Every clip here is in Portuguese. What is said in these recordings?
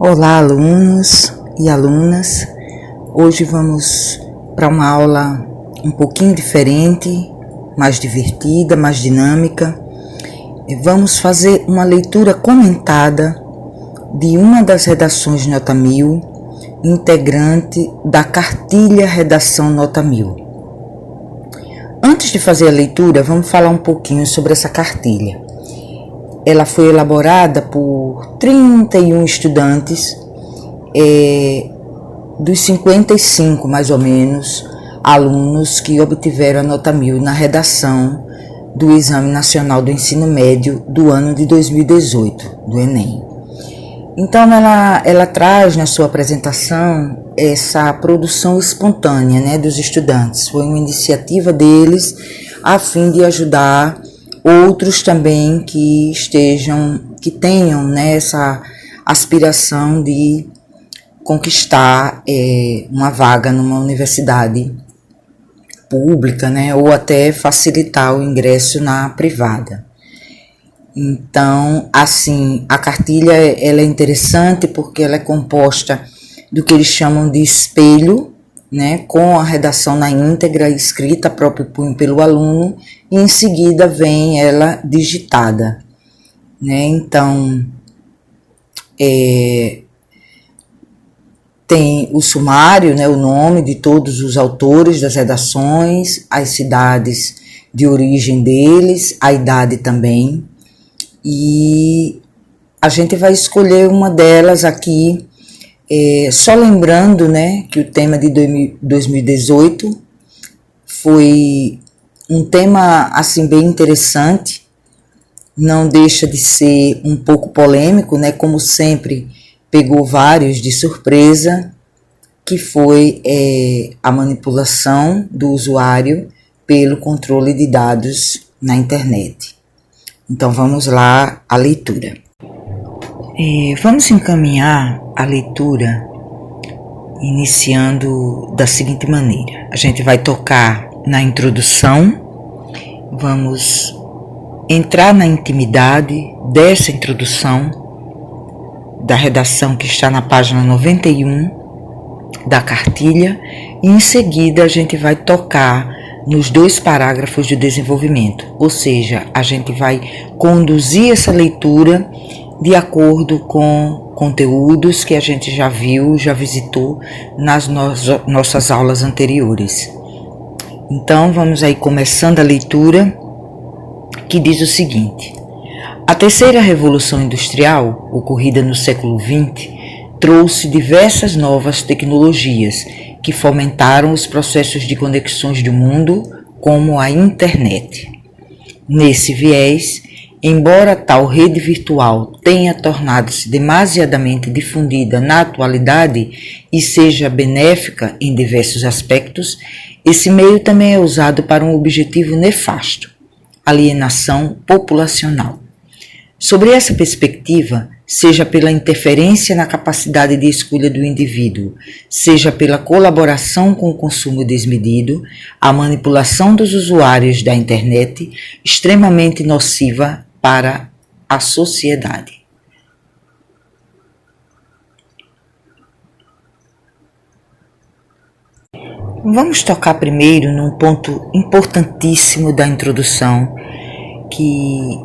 Olá, alunos e alunas. Hoje vamos para uma aula um pouquinho diferente, mais divertida, mais dinâmica. Vamos fazer uma leitura comentada de uma das redações Nota 1000, integrante da cartilha Redação Nota 1000. Antes de fazer a leitura, vamos falar um pouquinho sobre essa cartilha. Ela foi elaborada por 31 estudantes, dos 55, mais ou menos, alunos que obtiveram a Nota 1000 na redação do Exame Nacional do Ensino Médio do ano de 2018, do Enem. Então, ela traz na sua apresentação essa produção espontânea, né, dos estudantes. Foi uma iniciativa deles a fim de ajudar outros também que tenham, né, essa aspiração de conquistar uma vaga numa universidade pública, né, ou até facilitar o ingresso na privada. Então, assim, a cartilha ela é interessante porque ela é composta do que eles chamam de espelho, né, com a redação na íntegra, escrita a próprio punho pelo aluno, e em seguida vem ela digitada, né? Então, tem o sumário, né, o nome de todos os autores das redações, as cidades de origem deles, a idade também, e a gente vai escolher uma delas aqui. Só lembrando, né, que o tema de 2018 foi um tema assim bem interessante, não deixa de ser um pouco polêmico, né, como sempre pegou vários de surpresa, que foi a manipulação do usuário pelo controle de dados na internet. Então vamos lá à leitura. Vamos encaminhar a leitura iniciando da seguinte maneira. A gente vai tocar na introdução, vamos entrar na intimidade dessa introdução da redação que está na página 91 da cartilha, e em seguida a gente vai tocar nos 2 parágrafos de desenvolvimento, ou seja, a gente vai conduzir essa leitura de acordo com conteúdos que a gente já viu, já visitou nas nossas aulas anteriores. Então, vamos aí começando a leitura, que diz o seguinte: a terceira revolução industrial, ocorrida no século XX, trouxe diversas novas tecnologias que fomentaram os processos de conexões do mundo, como a internet. Nesse viés, embora tal rede virtual tenha tornado-se demasiadamente difundida na atualidade e seja benéfica em diversos aspectos, esse meio também é usado para um objetivo nefasto: alienação populacional. Sobre essa perspectiva, seja pela interferência na capacidade de escolha do indivíduo, seja pela colaboração com o consumo desmedido, a manipulação dos usuários da internet extremamente nociva para a sociedade. Vamos tocar primeiro num ponto importantíssimo da introdução, que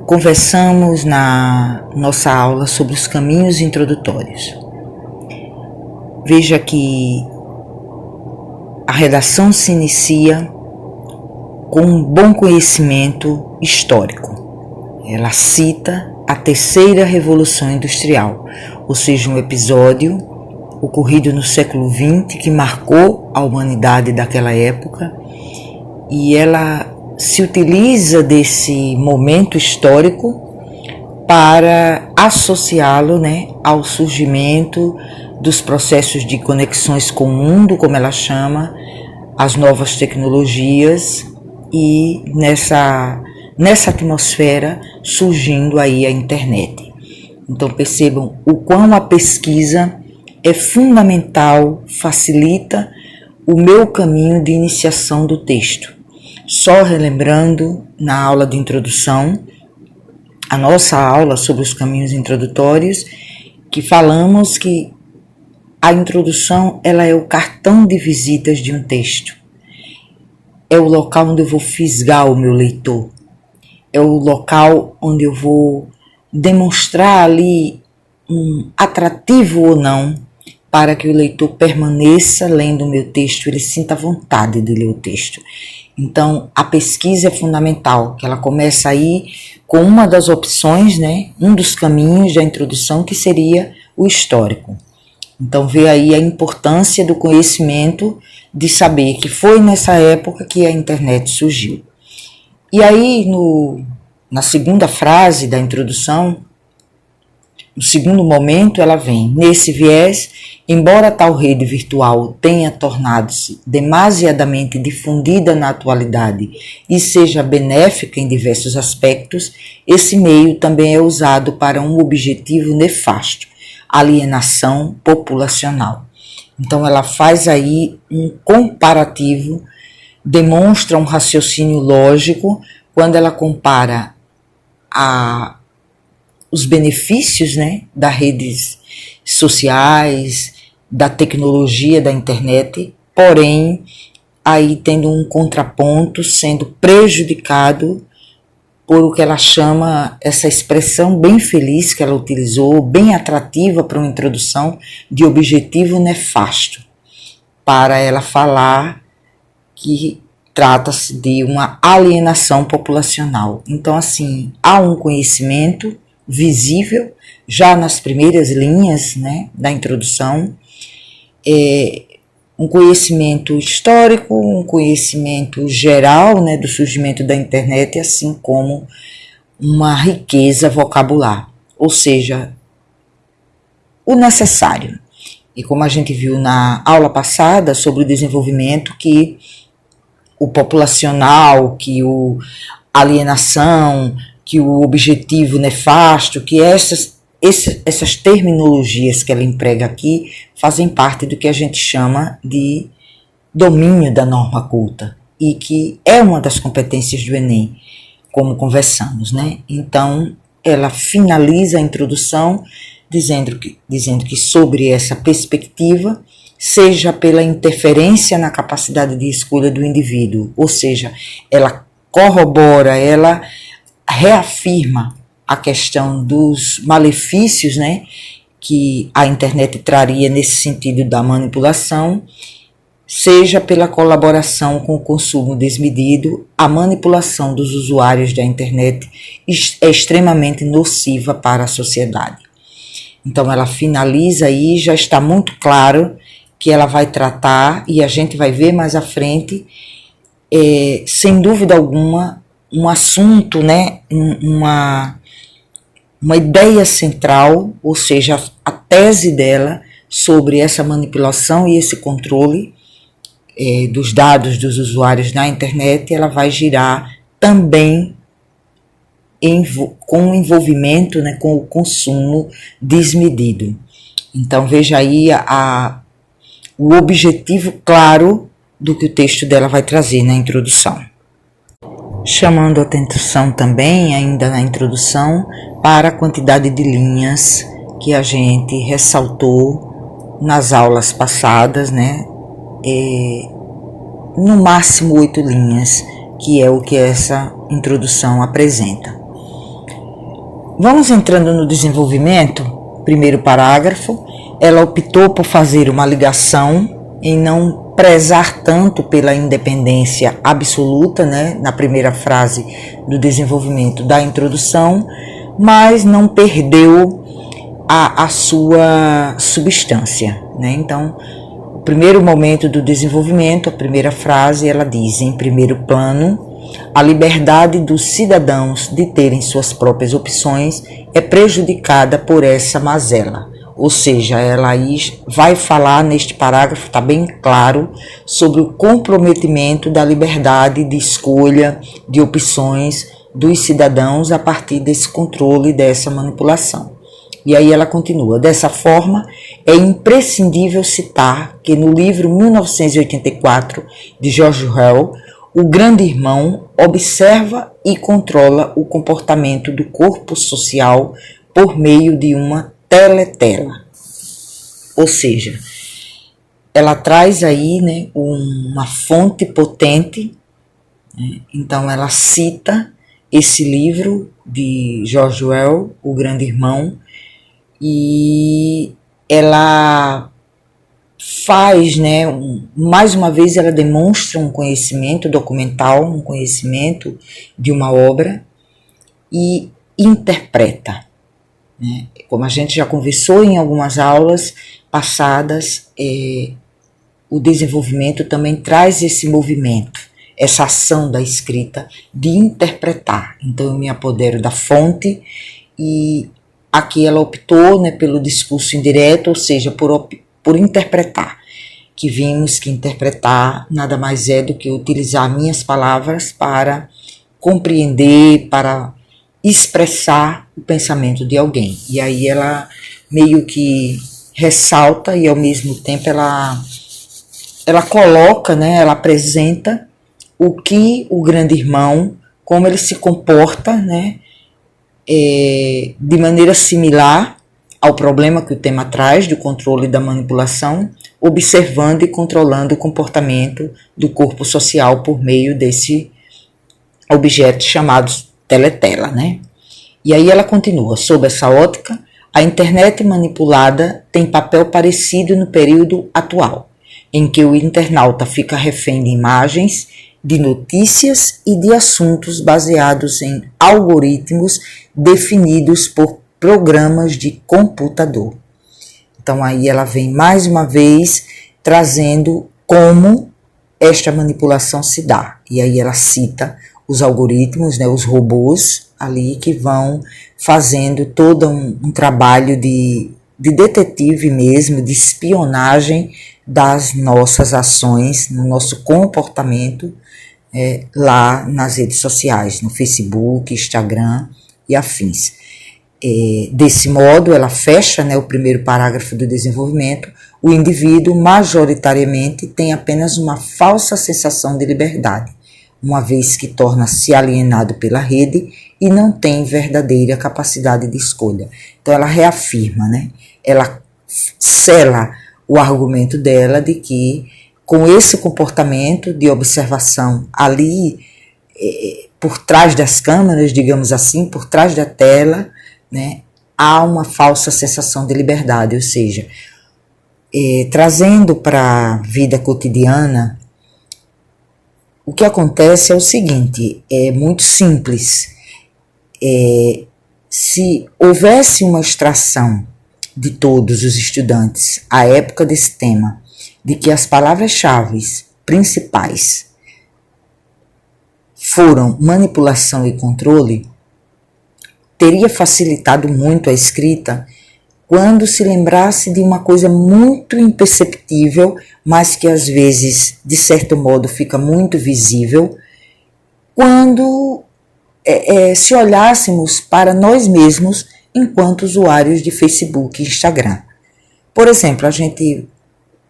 conversamos na nossa aula sobre os caminhos introdutórios. Veja que a redação se inicia com um bom conhecimento histórico. Ela cita a terceira revolução industrial, ou seja, um episódio ocorrido no século XX que marcou a humanidade daquela época, e ela se utiliza desse momento histórico para associá-lo, né, ao surgimento dos processos de conexões com o mundo, como ela chama, as novas tecnologias, e nessa atmosfera surgindo aí a internet. Então percebam o quão a pesquisa é fundamental, facilita o meu caminho de iniciação do texto. Só relembrando, na aula de introdução, a nossa aula sobre os caminhos introdutórios, que falamos que a introdução ela é o cartão de visitas de um texto. É o local onde eu vou fisgar o meu leitor. É o local onde eu vou demonstrar ali um atrativo ou não para que o leitor permaneça lendo o meu texto, ele sinta vontade de ler o texto. Então, a pesquisa é fundamental, que ela começa aí com uma das opções, né, um dos caminhos da introdução, que seria o histórico. Então, vê aí a importância do conhecimento, de saber que foi nessa época que a internet surgiu. E aí, na segunda frase da introdução, no segundo momento, ela vem: nesse viés, embora tal rede virtual tenha tornado-se demasiadamente difundida na atualidade e seja benéfica em diversos aspectos, esse meio também é usado para um objetivo nefasto: alienação populacional. Então, ela faz aí um comparativo, demonstra um raciocínio lógico quando ela compara os benefícios, né, das redes sociais, da tecnologia da internet, porém, aí tendo um contraponto, sendo prejudicado por o que ela chama, essa expressão bem feliz que ela utilizou, bem atrativa para uma introdução, de objetivo nefasto, para ela falar que trata-se de uma alienação populacional. Então, assim, há um conhecimento visível já nas primeiras linhas, né, da introdução, um conhecimento histórico, um conhecimento geral, né, do surgimento da internet, assim como uma riqueza vocabular, ou seja, o necessário. E como a gente viu na aula passada sobre o desenvolvimento, que o populacional, que o alienação, que o objetivo nefasto, que essas terminologias que ela emprega aqui fazem parte do que a gente chama de domínio da norma culta e que é uma das competências do Enem, como conversamos, né? Então, ela finaliza a introdução dizendo que sobre essa perspectiva, seja pela interferência na capacidade de escolha do indivíduo, ou seja, ela corrobora, ela reafirma a questão dos malefícios, né, que a internet traria nesse sentido da manipulação, seja pela colaboração com o consumo desmedido, a manipulação dos usuários da internet é extremamente nociva para a sociedade. Então ela finaliza aí, já está muito claro que ela vai tratar, e a gente vai ver mais à frente, sem dúvida alguma, um assunto, né, uma ideia central, ou seja, a tese dela sobre essa manipulação e esse controle dos dados dos usuários na internet, ela vai girar também com o envolvimento, né, com o consumo desmedido. Então veja aí o objetivo claro do que o texto dela vai trazer na introdução. Chamando a atenção também, ainda na introdução, para a quantidade de linhas que a gente ressaltou nas aulas passadas, né? No máximo 8 linhas, que é o que essa introdução apresenta. Vamos entrando no desenvolvimento. Primeiro parágrafo, ela optou por fazer uma ligação em não prezar tanto pela independência absoluta, né, na primeira frase do desenvolvimento da introdução, mas não perdeu a sua substância, né? Então, o primeiro momento do desenvolvimento, a primeira frase, ela diz: em primeiro plano, a liberdade dos cidadãos de terem suas próprias opções é prejudicada por essa mazela. Ou seja, ela aí vai falar neste parágrafo, está bem claro, sobre o comprometimento da liberdade de escolha de opções dos cidadãos a partir desse controle, dessa manipulação. E aí ela continua: dessa forma, é imprescindível citar que no livro 1984 de George Orwell, o grande irmão observa e controla o comportamento do corpo social por meio de uma teletela. Ou seja, ela traz aí, né, uma fonte potente, né? Então ela cita esse livro de George Orwell, O Grande Irmão, e ela faz, né, mais uma vez ela demonstra um conhecimento documental, um conhecimento de uma obra e interpreta, né? Como a gente já conversou em algumas aulas passadas, o desenvolvimento também traz esse movimento, essa ação da escrita de interpretar. Então eu me apodero da fonte e aqui ela optou, né, pelo discurso indireto, ou seja, por interpretar, que vimos que interpretar nada mais é do que utilizar minhas palavras para compreender, para expressar o pensamento de alguém. E aí ela meio que ressalta e ao mesmo tempo ela coloca, né, ela apresenta o que o grande irmão, como ele se comporta, né, de maneira similar ao problema que o tema traz, do controle e da manipulação, observando e controlando o comportamento do corpo social por meio desse objeto chamado teletela, né? E aí ela continua, sob essa ótica, a internet manipulada tem papel parecido no período atual, em que o internauta fica refém de imagens, de notícias e de assuntos baseados em algoritmos definidos por programas de computador. Então aí ela vem mais uma vez trazendo como esta manipulação se dá. E aí ela cita os algoritmos, né, os robôs ali que vão fazendo todo um trabalho de detetive mesmo, de espionagem das nossas ações, no nosso comportamento lá nas redes sociais, no Facebook, Instagram e afins. Desse modo, ela fecha, né, o primeiro parágrafo do desenvolvimento. O indivíduo majoritariamente tem apenas uma falsa sensação de liberdade, uma vez que torna-se alienado pela rede e não tem verdadeira capacidade de escolha. Então ela reafirma, né? Ela sela o argumento dela de que com esse comportamento de observação ali, por trás das câmeras, digamos assim, por trás da tela, né, há uma falsa sensação de liberdade, ou seja, trazendo para a vida cotidiana, o que acontece é o seguinte, é muito simples. Se houvesse uma extração de todos os estudantes à época desse tema, de que as palavras-chave principais foram manipulação e controle, teria facilitado muito a escrita quando se lembrasse de uma coisa muito imperceptível, mas que às vezes, de certo modo, fica muito visível, quando se olhássemos para nós mesmos enquanto usuários de Facebook e Instagram. Por exemplo, a gente,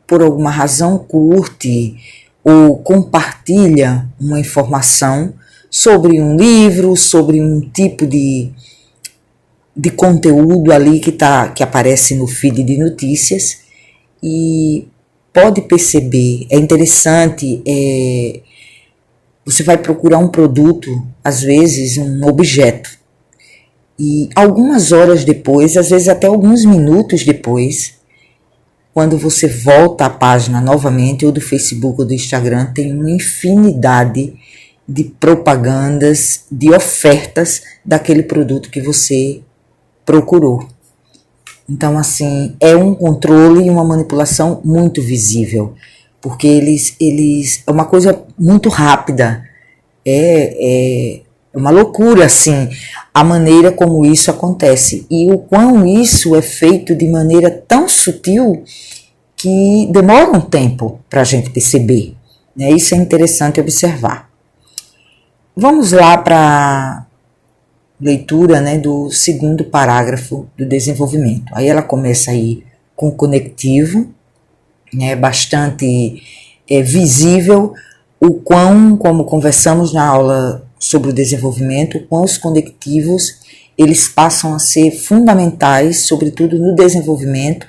por alguma razão, curte ou compartilha uma informação sobre um livro, sobre um tipo de conteúdo ali que aparece no feed de notícias, e pode perceber, é interessante, você vai procurar um produto, às vezes um objeto, e algumas horas depois, às vezes até alguns minutos depois, quando você volta à página novamente, ou do Facebook ou do Instagram, tem uma infinidade de propagandas, de ofertas daquele produto que você procurou. Então, assim, é um controle e uma manipulação muito visível, porque eles é uma coisa muito rápida, é uma loucura, assim, a maneira como isso acontece, e o quão isso é feito de maneira tão sutil que demora um tempo para a gente perceber, né? Isso é interessante observar. Vamos lá para leitura, né, do segundo parágrafo do desenvolvimento. Aí ela começa aí com o conectivo, né, bastante visível o quão, como conversamos na aula sobre o desenvolvimento, o quão os conectivos eles passam a ser fundamentais, sobretudo no desenvolvimento,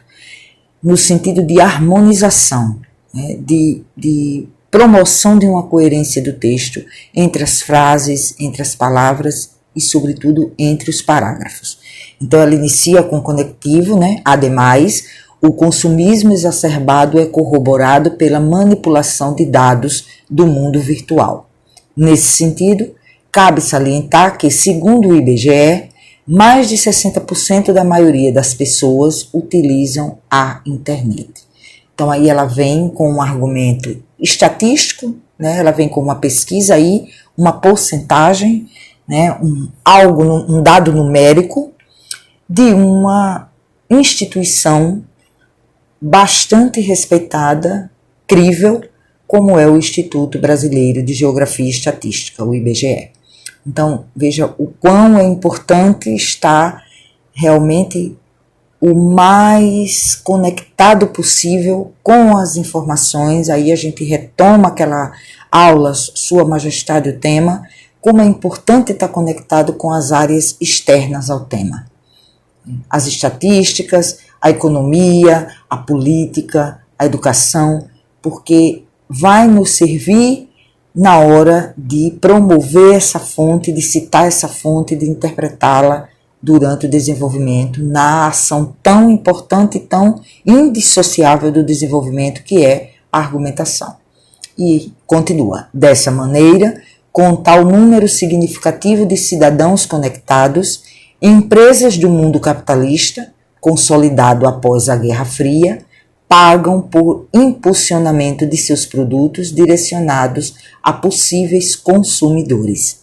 no sentido de harmonização, né, de promoção de uma coerência do texto entre as frases, entre as palavras e, sobretudo, entre os parágrafos. Então, ela inicia com o conectivo, né? Ademais, o consumismo exacerbado é corroborado pela manipulação de dados do mundo virtual. Nesse sentido, cabe salientar que, segundo o IBGE, mais de 60% da maioria das pessoas utilizam a internet. Então, aí ela vem com um argumento estatístico, né? Ela vem com uma pesquisa aí, uma porcentagem, né? Um dado numérico de uma instituição bastante respeitada, crível, como é o Instituto Brasileiro de Geografia e Estatística, o IBGE. Então, veja o quão é importante estar realmente o mais conectado possível com as informações. Aí a gente retoma aquela aula, Sua Majestade o tema, como é importante estar conectado com as áreas externas ao tema. As estatísticas, a economia, a política, a educação, porque vai nos servir na hora de promover essa fonte, de citar essa fonte, de interpretá-la durante o desenvolvimento, na ação tão importante e tão indissociável do desenvolvimento que é a argumentação. E continua, dessa maneira, com tal número significativo de cidadãos conectados, empresas do mundo capitalista, consolidado após a Guerra Fria, pagam por impulsionamento de seus produtos direcionados a possíveis consumidores.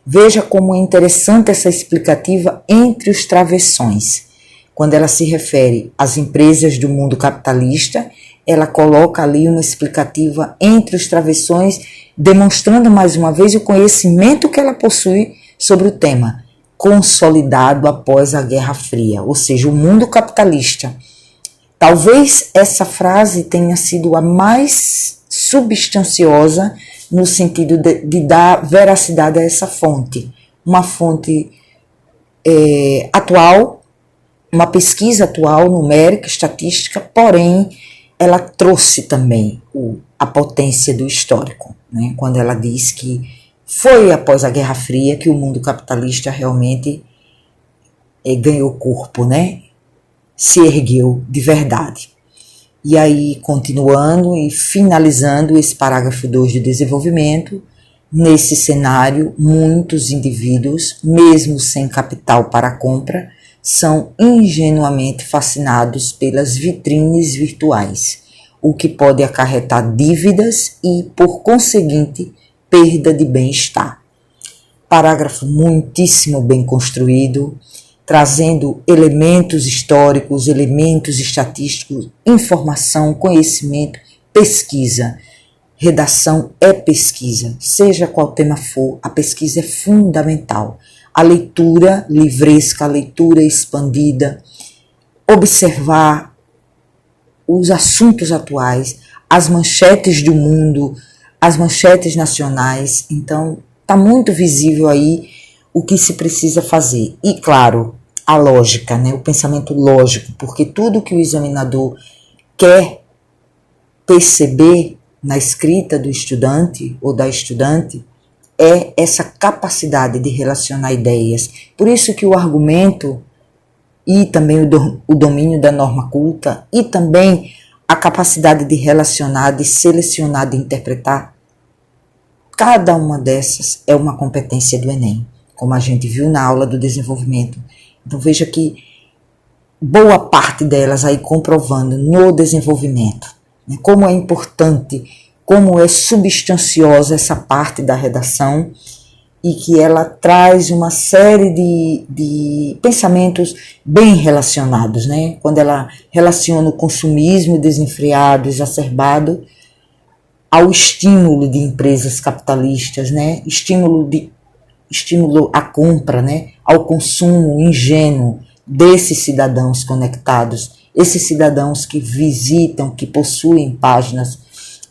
Veja como é interessante essa explicativa entre os travessões. Quando ela se refere às empresas do mundo capitalista, ela coloca ali uma explicativa entre os travessões, demonstrando mais uma vez o conhecimento que ela possui sobre o tema, consolidado após a Guerra Fria, ou seja, o mundo capitalista. Talvez essa frase tenha sido a mais substanciosa no sentido de dar veracidade a essa fonte. Uma fonte atual, uma pesquisa atual, numérica, estatística, porém, ela trouxe também a potência do histórico, né? Quando ela diz que foi após a Guerra Fria que o mundo capitalista realmente ganhou corpo, né? Se ergueu de verdade. E aí, continuando e finalizando esse parágrafo 2 de desenvolvimento, nesse cenário, muitos indivíduos, mesmo sem capital para compra, são ingenuamente fascinados pelas vitrines virtuais, o que pode acarretar dívidas e, por conseguinte, perda de bem-estar. Parágrafo muitíssimo bem construído, trazendo elementos históricos, elementos estatísticos, informação, conhecimento, pesquisa. Redação é pesquisa, seja qual tema for, a pesquisa é fundamental. A leitura livresca, a leitura expandida, observar os assuntos atuais, as manchetes do mundo, as manchetes nacionais. Então, está muito visível aí o que se precisa fazer. E, claro, a lógica, né? O pensamento lógico, porque tudo que o examinador quer perceber na escrita do estudante ou da estudante é essa capacidade de relacionar ideias. Por isso que o argumento e também o domínio da norma culta e também a capacidade de relacionar, de selecionar, de interpretar, cada uma dessas é uma competência do Enem, como a gente viu na aula do desenvolvimento. Então veja que boa parte delas aí comprovando no desenvolvimento, né, como é importante, como é substanciosa essa parte da redação e que ela traz uma série de pensamentos bem relacionados, né? Quando ela relaciona o consumismo desenfreado, exacerbado, ao estímulo de empresas capitalistas, né? Estímulo à compra, né? Ao consumo ingênuo desses cidadãos conectados, esses cidadãos que visitam, que possuem páginas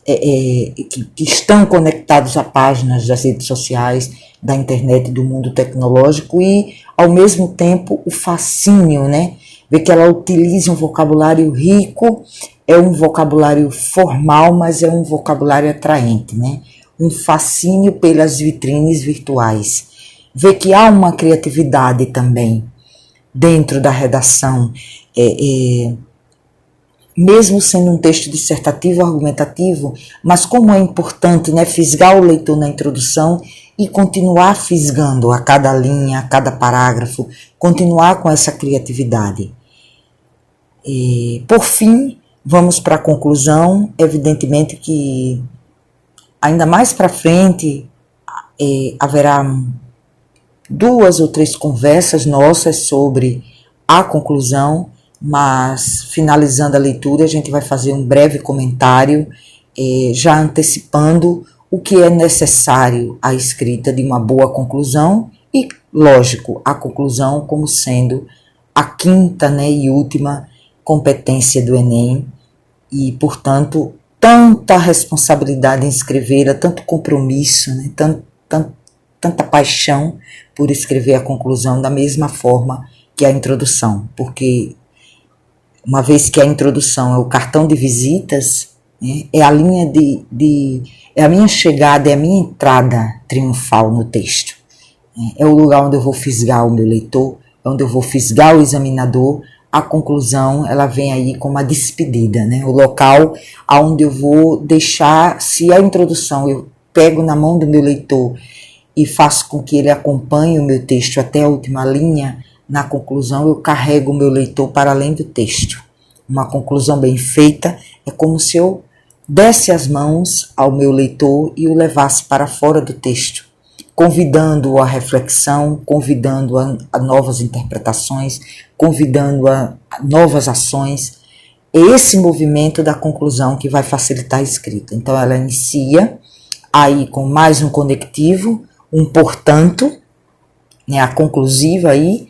que estão conectados a páginas das redes sociais, da internet, do mundo tecnológico, e, ao mesmo tempo, o fascínio, né? Ver que ela utiliza um vocabulário rico, é um vocabulário formal, mas é um vocabulário atraente, né? Um fascínio pelas vitrines virtuais. Ver que há uma criatividade também dentro da redação, mesmo sendo um texto dissertativo, argumentativo, mas como é importante, né, fisgar o leitor na introdução e continuar fisgando a cada linha, a cada parágrafo, continuar com essa criatividade. Por fim, vamos para a conclusão. Evidentemente que ainda mais para frente haverá 2 ou 3 conversas nossas sobre a conclusão, mas finalizando a leitura a gente vai fazer um breve comentário, já antecipando o que é necessário à escrita de uma boa conclusão e, lógico, a conclusão como sendo a 5ª, né, e última competência do Enem, e, portanto, tanta responsabilidade em escrevê-la, tanto compromisso, né, tanta paixão por escrever a conclusão da mesma forma que a introdução, porque uma vez que a introdução é o cartão de visitas, né, é a linha é a minha chegada, é a minha entrada triunfal no texto. É o lugar onde eu vou fisgar o meu leitor, é onde eu vou fisgar o examinador. A conclusão, ela vem aí como uma despedida, né? O local onde eu vou deixar, se a introdução eu pego na mão do meu leitor e faço com que ele acompanhe o meu texto até a última linha, na conclusão eu carrego o meu leitor para além do texto. Uma conclusão bem feita é como se eu desse as mãos ao meu leitor e o levasse para fora do texto, convidando-o à reflexão, convidando-o a novas interpretações, convidando-o a novas ações. É esse movimento da conclusão que vai facilitar a escrita. Então ela inicia aí com mais um conectivo, um portanto, né, a conclusiva aí,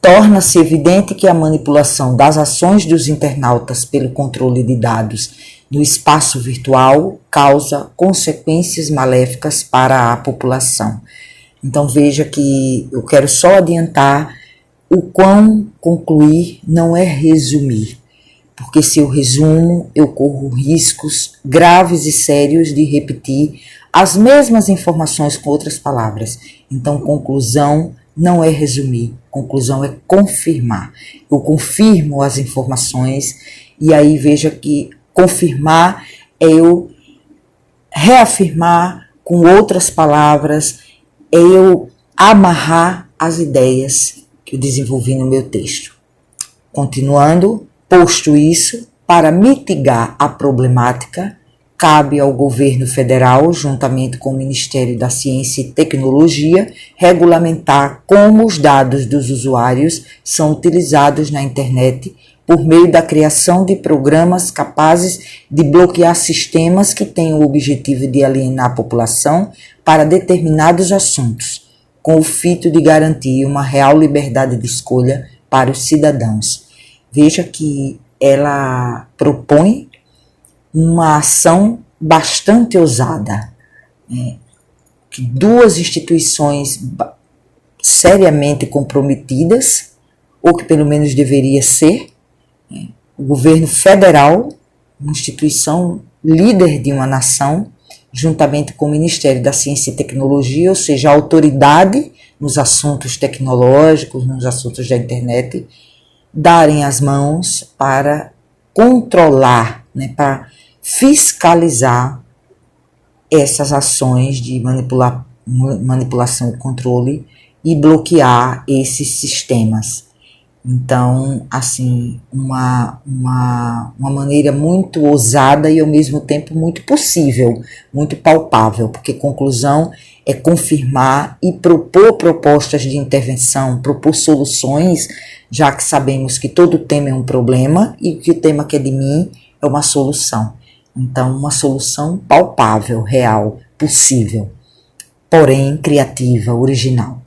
torna-se evidente que a manipulação das ações dos internautas pelo controle de dados no espaço virtual causa consequências maléficas para a população. Então veja que eu quero só adiantar o quão concluir não é resumir, porque se eu resumo, eu corro riscos graves e sérios de repetir as mesmas informações com outras palavras. Então conclusão não é resumir, conclusão é confirmar. Eu confirmo as informações e aí veja que confirmar é eu reafirmar com outras palavras, é eu amarrar as ideias que eu desenvolvi no meu texto. Continuando, posto isso, para mitigar a problemática, cabe ao governo federal, juntamente com o Ministério da Ciência e Tecnologia, regulamentar como os dados dos usuários são utilizados na internet por meio da criação de programas capazes de bloquear sistemas que têm o objetivo de alienar a população para determinados assuntos, com o fito de garantir uma real liberdade de escolha para os cidadãos. Veja que ela propõe uma ação bastante ousada, que 2 instituições seriamente comprometidas, ou que pelo menos deveria ser, o governo federal, uma instituição líder de uma nação, juntamente com o Ministério da Ciência e Tecnologia, ou seja, a autoridade nos assuntos tecnológicos, nos assuntos da internet, darem as mãos para controlar, né, para fiscalizar essas ações de manipulação e controle e bloquear esses sistemas. Então, assim, uma maneira muito ousada e ao mesmo tempo muito possível, muito palpável, porque conclusão é confirmar e propor propostas de intervenção, propor soluções, já que sabemos que todo tema é um problema e que o tema que é de mim é uma solução. Então, uma solução palpável, real, possível, porém criativa, original.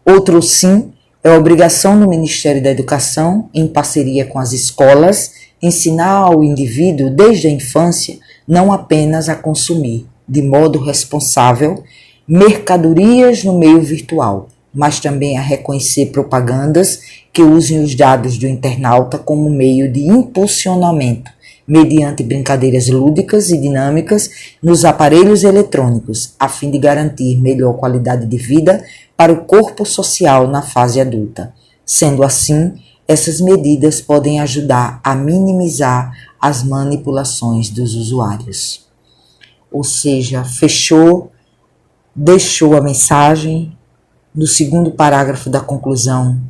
Outro sim é a obrigação do Ministério da Educação, em parceria com as escolas, ensinar ao indivíduo, desde a infância, não apenas a consumir, de modo responsável, mercadorias no meio virtual, mas também a reconhecer propagandas que usem os dados do internauta como meio de impulsionamento, mediante brincadeiras lúdicas e dinâmicas nos aparelhos eletrônicos, a fim de garantir melhor qualidade de vida para o corpo social na fase adulta. Sendo assim, essas medidas podem ajudar a minimizar as manipulações dos usuários. Ou seja, deixou a mensagem. No segundo parágrafo da conclusão,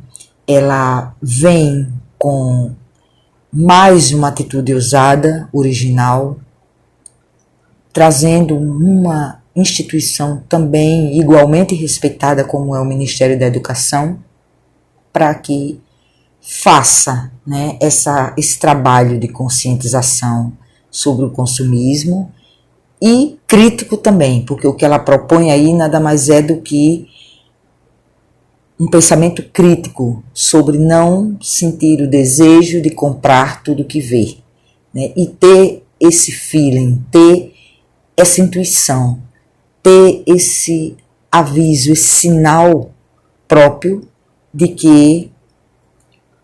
ela vem com mais uma atitude ousada, original, trazendo uma instituição também igualmente respeitada como é o Ministério da Educação, para que faça, né, esse trabalho de conscientização sobre o consumismo e crítico também, porque o que ela propõe aí nada mais é do que um pensamento crítico sobre não sentir o desejo de comprar tudo que vê, né? E ter esse feeling, ter essa intuição, ter esse aviso, esse sinal próprio de que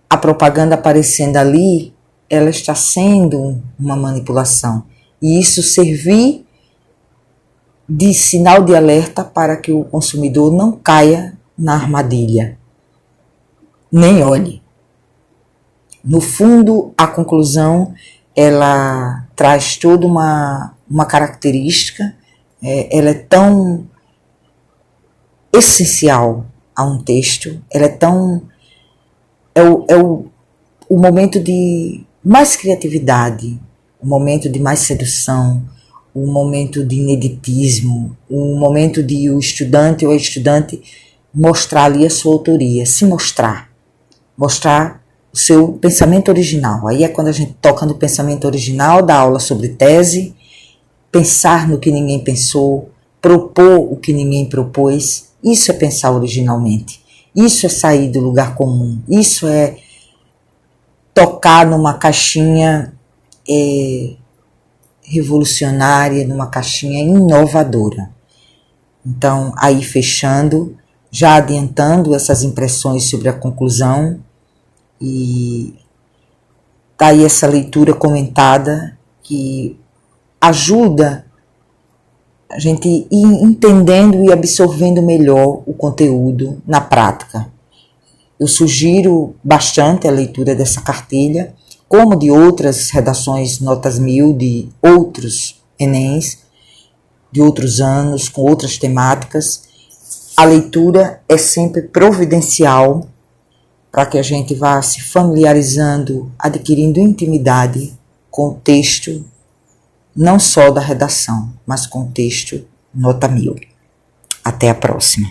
a propaganda aparecendo ali, ela está sendo uma manipulação. E isso servir de sinal de alerta para que o consumidor não caia na armadilha, nem olhe. No fundo, a conclusão, ela traz toda uma característica, ela é tão essencial a um texto, ela é tão... o momento de mais criatividade, o momento de mais sedução, o momento de ineditismo, o momento de o estudante ou a estudante mostrar ali a sua autoria, se mostrar o seu pensamento original. Aí é quando a gente toca no pensamento original, dá aula sobre tese, pensar no que ninguém pensou, propor o que ninguém propôs. Isso é pensar originalmente, isso é sair do lugar comum, isso é tocar numa caixinha revolucionária, numa caixinha inovadora. Então, aí fechando, já adiantando essas impressões sobre a conclusão, e tá aí essa leitura comentada que ajuda a gente ir entendendo e absorvendo melhor o conteúdo na prática. Eu sugiro bastante a leitura dessa cartilha, como de outras redações notas 1000 de outros Enems, de outros anos, com outras temáticas. A leitura é sempre providencial para que a gente vá se familiarizando, adquirindo intimidade com o texto, não só da redação, mas com o texto nota 1000. Até a próxima.